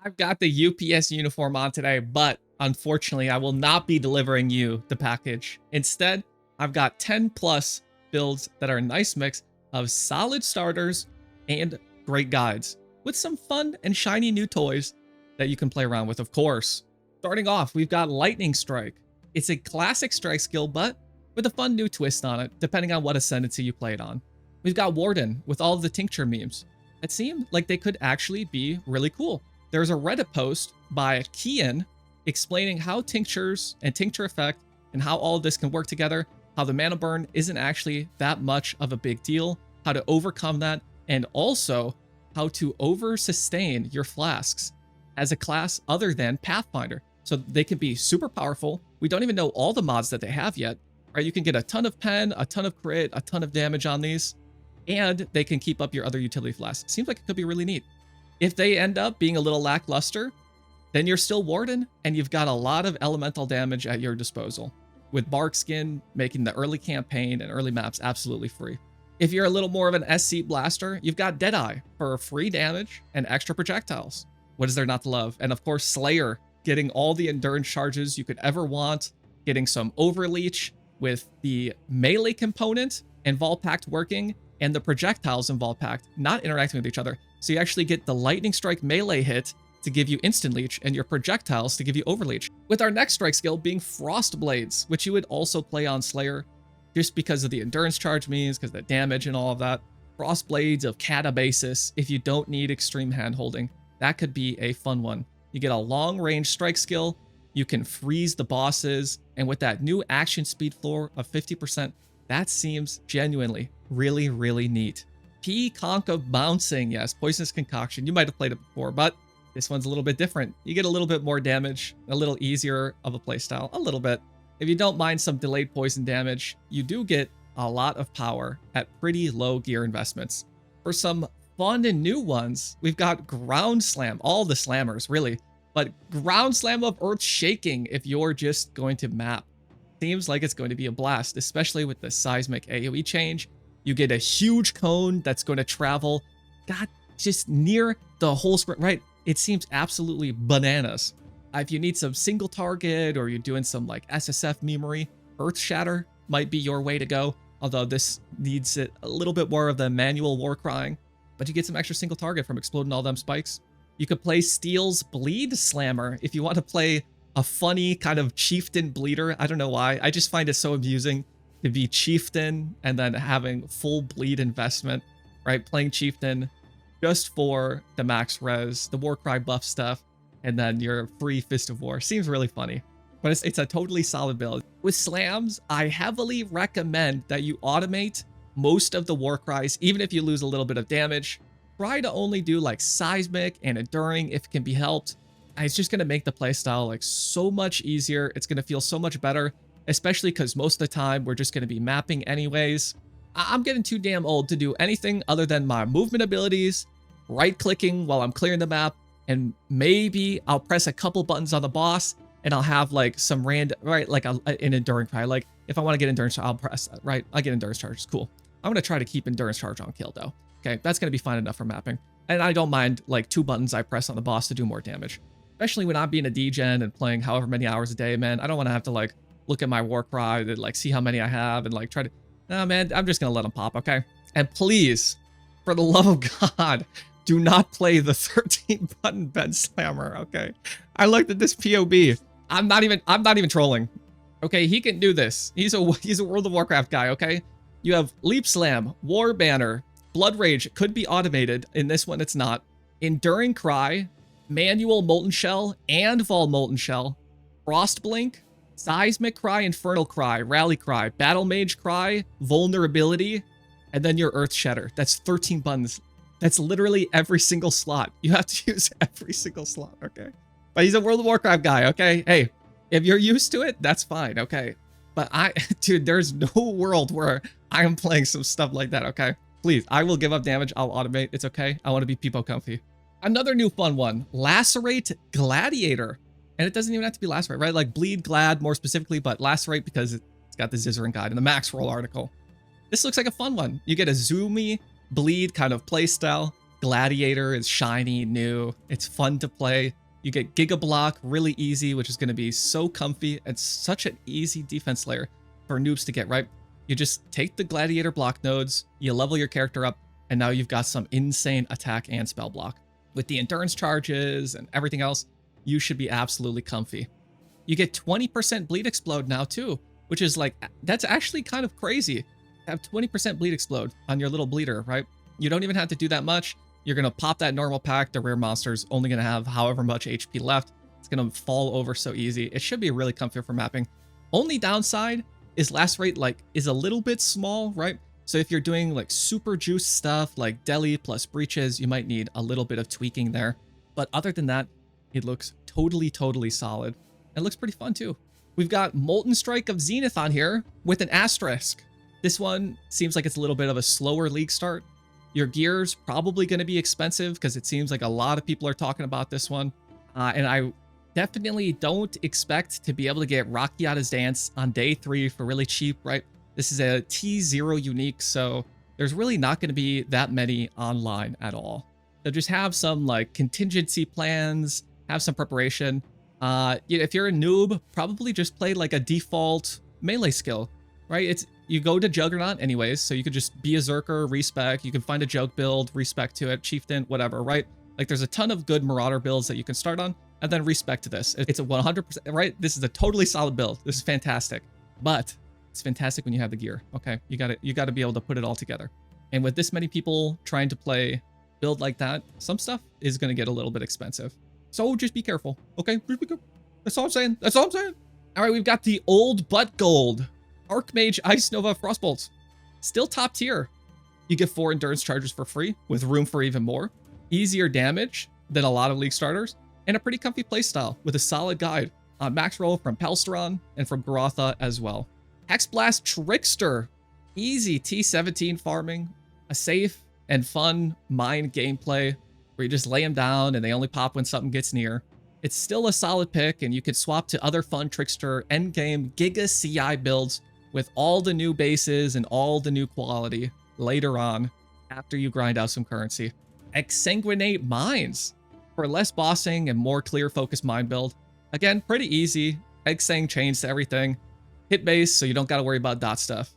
I've got the UPS uniform on today, but unfortunately, I will not be delivering you the package. Instead, I've got 10 plus builds that are a nice mix of solid starters and great guides with some fun and shiny new toys that you can play around with, of course. Starting off, we've got Lightning Strike. It's a classic strike skill, but with a fun new twist on it, depending on what ascendancy you play it on. We've got Warden with all of the tincture memes. It seemed like they could actually be really cool. There's a Reddit post by Kian explaining how tinctures and tincture effect and how all of this can work together, how the mana burn isn't actually that much of a big deal, how to overcome that, and also how to over-sustain your flasks as a class other than Pathfinder. So they can be super powerful. We don't even know all the mods that they have yet, right? You can get a ton of pen, a ton of crit, a ton of damage on these, and they can keep up your other utility flasks. Seems like it could be really neat. If they end up being a little lackluster, then you're still Warden, and you've got a lot of elemental damage at your disposal, with Bark Skin making the early campaign and early maps absolutely free. If you're a little more of an SC blaster, you've got Deadeye for free damage and extra projectiles. What is there not to love? And of course, Slayer, getting all the endurance charges you could ever want, getting some Overleech with the melee component and Vault Pact working, and the projectiles in Vault Pact not interacting with each other. So you actually get the Lightning Strike melee hit to give you instant leech and your projectiles to give you overleech. With our next strike skill being Frostblades, which you would also play on Slayer just because of the endurance charge means, because of the damage and all of that. Frostblades of Catabasis, if you don't need extreme handholding, that could be a fun one. You get a long range strike skill, you can freeze the bosses, and with that new action speed floor of 50%, that seems genuinely really, really neat. Pconc of Bouncing, yes, Poisonous Concoction. You might have played it before, but this one's a little bit different. You get a little bit more damage, a little easier of a playstyle, a little bit. If you don't mind some delayed poison damage, you do get a lot of power at pretty low gear investments. For some fun and new ones, we've got Ground Slam, all the slammers really, but Ground Slam of Earth Shaking if you're just going to map. Seems like it's going to be a blast, especially with the seismic AoE change. You get a huge cone that's going to travel, God, just near the whole screen, right? It seems absolutely bananas. If you need some single target or you're doing some like SSF memory, Earth Shatter might be your way to go. Although this needs it a little bit more of the manual war crying, but you get some extra single target from exploding all them spikes. You could play Steel's Bleed Slammer if you want to play a funny kind of chieftain bleeder. I don't know why. I just find it so amusing to be chieftain and then having full bleed investment, right? Playing chieftain just for the max res, the Warcry buff stuff, and then your free Fist of War. Seems really funny, but it's a totally solid build. With slams, I heavily recommend that you automate most of the Warcries, even if you lose a little bit of damage. Try to only do like seismic and enduring if it can be helped. It's just going to make the playstyle like so much easier. It's going to feel so much better, especially because most of the time we're just going to be mapping anyways. I'm getting too damn old to do anything other than my movement abilities, right-clicking while I'm clearing the map, and maybe I'll press a couple buttons on the boss and I'll have like some random, right, like an enduring cry. Like if I want to get endurance, I'll press that, right? I get endurance charge, cool. I'm going to try to keep endurance charge on kill though. Okay, that's going to be fine enough for mapping. And I don't mind like 2 buttons I press on the boss to do more damage. Especially when I'm being a degen and playing however many hours a day, man. I don't want to have to like look at my war cry and like see how many I have and like try to, no man, I'm just going to let them pop, okay? And please, for the love of God, do not play the 13 button bench slammer, okay? I looked at this POB. I'm not even trolling. Okay, he can do this. He's a World of Warcraft guy, okay? You have Leap Slam, War Banner, Blood Rage could be automated. In this one, it's not. Enduring Cry, Manual Molten Shell, and Vol Molten Shell, Frost Blink, Seismic Cry, Infernal Cry, Rally Cry, Battle Mage Cry, Vulnerability, and then your Earth Shatter. That's 13 buttons. That's literally every single slot. You have to use every single slot, okay? But he's a World of Warcraft guy, okay? Hey, if you're used to it, that's fine, okay? But dude, there's no world where I am playing some stuff like that, okay? Please, I will give up damage. I'll automate. It's okay. I want to be Pconc. Another new fun one, Lacerate Gladiator. And it doesn't even have to be Lacerate, right? Like Bleed Glad more specifically, but Lacerate because it's got the Zizzarin guide in the Maxroll article. This looks like a fun one. You get a zoomy bleed kind of playstyle. Gladiator is shiny, new. It's fun to play. You get Giga Block really easy, which is going to be so comfy. It's such an easy defense layer for noobs to get, right? You just take the Gladiator block nodes, you level your character up, and now you've got some insane attack and spell block. With the endurance charges and everything else, you should be absolutely comfy. You get 20% bleed explode now too, which is like, that's actually kind of crazy. Have 20% bleed explode on your little bleeder, right? You don't even have to do that much. You're going to pop that normal pack. The rare monster's only going to have however much HP left. It's going to fall over so easy. It should be really comfy for mapping. Only downside is Lacerate is a little bit small, right? So if you're doing like super juice stuff like deli plus breaches, you might need a little bit of tweaking there. But other than that, it looks totally solid. It looks pretty fun too. We've got Molten Strike of Zenith on here with an asterisk. This one seems like it's a little bit of a slower league start. Your gear's probably going to be expensive because it seems like a lot of people are talking about this one. And I definitely don't expect to be able to get Rakiata's Dance on day 3 for really cheap, right? This is a T0 unique, so there's really not going to be that many online at all. So just have some like contingency plans, have some preparation. If you're a noob, probably just play like a default melee skill, right? You go to Juggernaut anyways, so you could just be a Zerker, respec. You can find a Jug build, respec to it, Chieftain, whatever, right? Like there's a ton of good Marauder builds that you can start on, and then respec to this. It's a 100%, right? This is a totally solid build. This is fantastic, but it's fantastic when you have the gear. Okay, you got to be able to put it all together. And with this many people trying to play build like that, some stuff is going to get a little bit expensive. So just be careful, okay? That's all I'm saying. That's all I'm saying. All right, we've got the old but gold Archmage Ice Nova Frostbolts. Still top tier. You get 4 endurance charges for free with room for even more. Easier damage than a lot of league starters, and a pretty comfy playstyle with a solid guide on Maxroll from Pelsteron and from Garotha as well. Hexblast Trickster. Easy T17 farming. A safe and fun mine gameplay where you just lay them down and they only pop when something gets near. It's still a solid pick, and you could swap to other fun Trickster endgame Giga CI builds with all the new bases and all the new quality later on after you grind out some currency. Exsanguinate Mines for less bossing and more clear focus mine build. Again, pretty easy. Exsang chains to everything. Hit base, so you don't got to worry about dot stuff.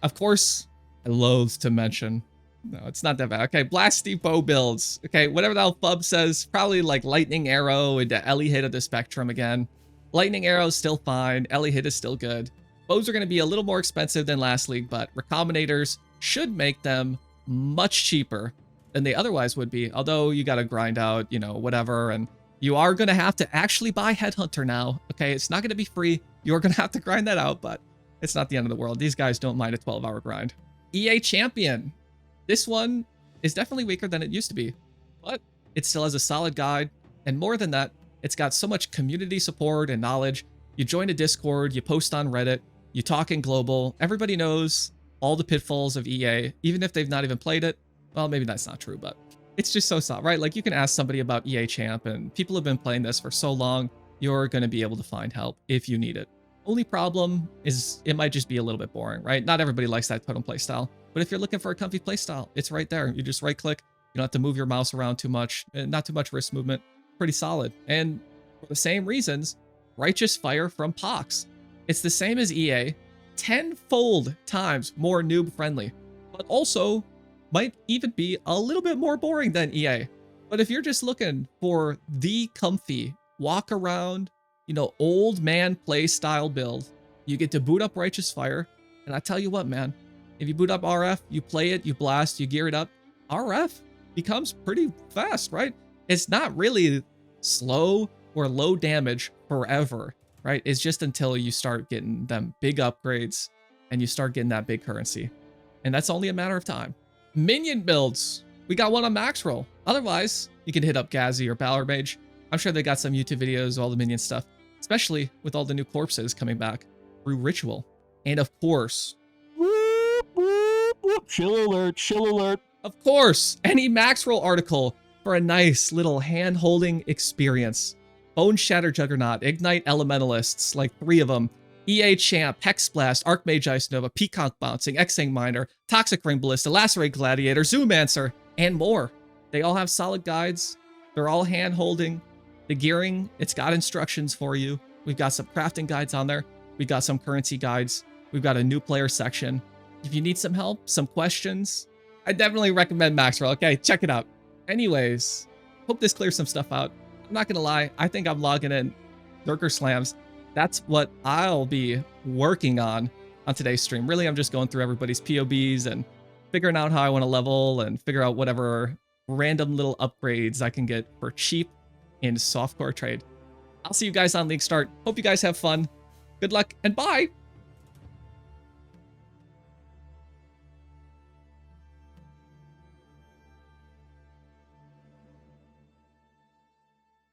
Of course, I loathe to mention. No, it's not that bad. Okay, Blasty bow builds. Okay, whatever the hell Fub says, probably like Lightning Arrow into Ellie Hit of the Spectrum again. Lightning Arrow is still fine. Ellie Hit is still good. Bows are going to be a little more expensive than last league, but Recombinators should make them much cheaper than they otherwise would be. Although you got to grind out, whatever. And you are going to have to actually buy Headhunter now. Okay, it's not going to be free. You're going to have to grind that out, but it's not the end of the world. These guys don't mind a 12-hour grind. EA Champion. This one is definitely weaker than it used to be, but it still has a solid guide. And more than that, it's got so much community support and knowledge. You join a Discord, you post on Reddit, you talk in global. Everybody knows all the pitfalls of EA, even if they've not even played it. Well, maybe that's not true, but it's just so solid, right? Like you can ask somebody about EA Champ, and people have been playing this for so long, you're going to be able to find help if you need it. Only problem is it might just be a little bit boring, right? Not everybody likes that totem play style. But if you're looking for a comfy playstyle, it's right there. You just right click. You don't have to move your mouse around too much. Not too much wrist movement. Pretty solid. And for the same reasons, Righteous Fire from Pohx. It's the same as EA, 10-fold times more noob friendly, but also might even be a little bit more boring than EA. But if you're just looking for the comfy walk around, old man play style build, you get to boot up Righteous Fire. And I tell you what, man, if you boot up RF, you play it, you blast, you gear it up, RF becomes pretty fast, right? It's not really slow or low damage forever, right? It's just until you start getting them big upgrades and you start getting that big currency. And that's only a matter of time. Minion builds. We got one on Maxroll. Otherwise, you can hit up Gazi or Balormage. I'm sure they got some YouTube videos, all the minion stuff, especially with all the new corpses coming back through Ritual. And of course, chill alert. Of course, any Maxroll article for a nice little hand-holding experience. Bone Shatter Juggernaut, Ignite Elementalists, like 3 of them. EA Champ, Hexblast, Archmage Ice Nova, Pconc Bouncing, Exsanguinate Miner, Toxic Ring Ballista, Lacerate Gladiator, Zoomancer, and more. They all have solid guides. They're all hand holding. The gearing, it's got instructions for you. We've got some crafting guides on there. We've got some currency guides. We've got a new player section. If you need some help, some questions, I definitely recommend Maxroll. Okay, check it out. Anyways, hope this clears some stuff out. I'm not gonna lie, I think I'm logging in Lurker Slams. That's what I'll be working on today's stream. Really, I'm just going through everybody's POBs and figuring out how I want to level and figure out whatever random little upgrades I can get for cheap in softcore trade. I'll see you guys on League Start. Hope you guys have fun. Good luck and bye!